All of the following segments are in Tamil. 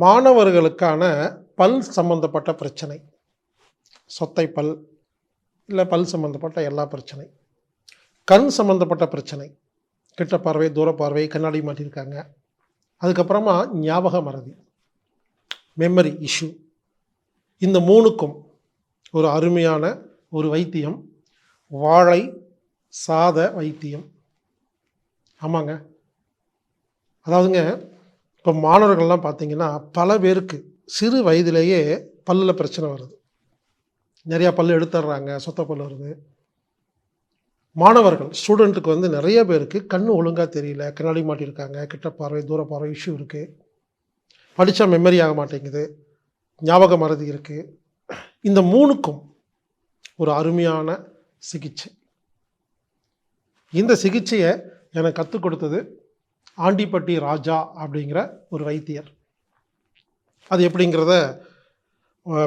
மாணவர்களுக்கான பல் சம்பந்தப்பட்ட பிரச்சனை, சொத்தை பல், இல்லை பல் சம்பந்தப்பட்ட எல்லா பிரச்சனை, கண் சம்பந்தப்பட்ட பிரச்சனை, கிட்ட பார்வை, தூர பார்வை, கண்ணாடி மாட்டியிருக்காங்க, அதுக்கப்புறமா ஞாபக மறதி, மெமரி இஷ்யூ, இந்த மூணுக்கும் ஒரு அருமையான ஒரு வைத்தியம் வாழை சாத வைத்தியம். ஆமாங்க, அதாவதுங்க இப்போ மாணவர்கள்லாம் பார்த்தீங்கன்னா பல பேருக்கு சிறு வயதிலேயே பல்லில் பிரச்சனை வருது. நிறையா பல் எடுத்துடுறாங்க, சொத்த பல் வருது. மாணவர்கள் ஸ்டூடெண்ட்டுக்கு வந்து நிறைய பேருக்கு கண் ஒழுங்காக தெரியல, கண்ணாடி மாட்டியிருக்காங்க, கிட்ட பார்வை, தூர பார்வை இஷ்யூ இருக்குது, படித்தா மெமரி ஆக மாட்டேங்குது, ஞாபக மறதி இருக்குது. இந்த மூணுக்கும் ஒரு அருமையான சிகிச்சை. இந்த சிகிச்சையை எனக்கு கற்றுக் கொடுத்தது ஆண்டிப்பட்டி ராஜா அப்படிங்கிற ஒரு வைத்தியர். அது எப்படிங்கிறத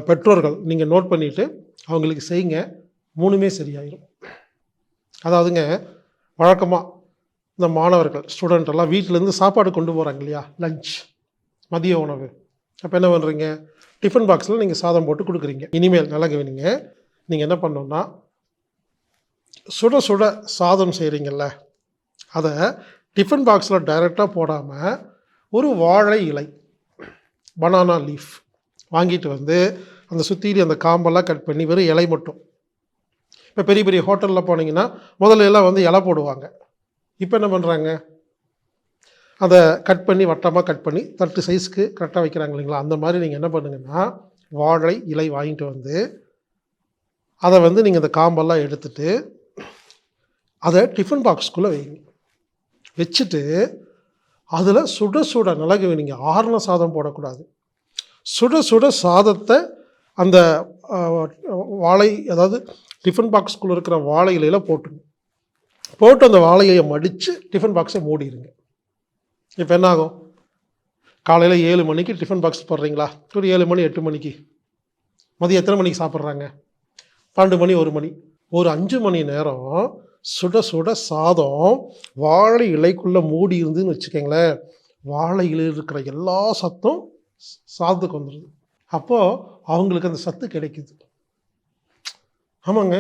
பெற்றோர்கள் நீங்கள் நோட் பண்ணிவிட்டு அவங்களுக்கு செய்யுங்க, மூணுமே சரியாயிடும். அதாவதுங்க, வழக்கமாக இந்த மாணவர்கள் ஸ்டூடெண்ட் எல்லாம் வீட்டிலேருந்து சாப்பாடு கொண்டு போகிறாங்க இல்லையா, லஞ்ச், மதிய உணவு. அப்போ என்ன பண்ணுறீங்க, டிஃபன் பாக்ஸில் நீங்கள் சாதம் போட்டு கொடுக்குறீங்க. இனிமேல் நல்லா கவனிங்க, நீங்கள் என்ன பண்ணணுன்னா சுட சுட சாதம் செய்கிறீங்கல்ல, அதை டிஃபன் பாக்ஸில் டைரெக்டாக போடாமல் ஒரு வாழை இலை, பனானா லீஃப் வாங்கிட்டு வந்து அந்த சுற்றிலி அந்த காம்பெல்லாம் கட் பண்ணி வெறும் இலை மட்டும். இப்போ பெரிய பெரிய ஹோட்டலில் போனீங்கன்னா முதல்ல எல்லாம் வந்து இலை போடுவாங்க. இப்போ என்ன பண்ணுறாங்க, அதை கட் பண்ணி வட்டமாக கட் பண்ணி தட்டு சைஸ்க்கு கரெக்டாக வைக்கிறாங்க இல்லைங்களா. அந்த மாதிரி நீங்கள் என்ன பண்ணுங்கன்னா வாழை இலை வாங்கிட்டு வந்து அதை வந்து நீங்கள் அந்த காம்பெல்லாம் எடுத்துட்டு அதை டிஃபன் பாக்ஸ்குள்ளே வைங்க. வச்சுட்டு அதில் சுட சுட மிளகு வேணுங்க, ஆறுன சாதம் போடக்கூடாது. சுட சுட சாதத்தை அந்த வாழை, அதாவது டிஃபன் பாக்ஸ்குள்ளே இருக்கிற வாழை இலையில் போட்டு அந்த வாழை இலையை மடித்து டிஃபன் பாக்ஸை மூடிடுங்க. இப்போ என்ன ஆகும், காலையில் 7 மணிக்கு டிஃபன் பாக்ஸ் போடுறீங்களா, ஒரு 7 மணி 8 மணிக்கு, மதியம் எத்தனை மணிக்கு சாப்பிட்றாங்க, 12 மணி 1 மணி, ஒரு 5 மணி நேரம் சுட சுட சாதம் வாழை இலைக்குள்ளே மூடி இருந்துன்னு வச்சுக்கோங்களேன், வாழை இலையில் இருக்கிற எல்லா சத்தும் சாதத்துக்கு வந்துடுது. அப்போது அவங்களுக்கு அந்த சத்து கிடைக்குது. ஆமாங்க,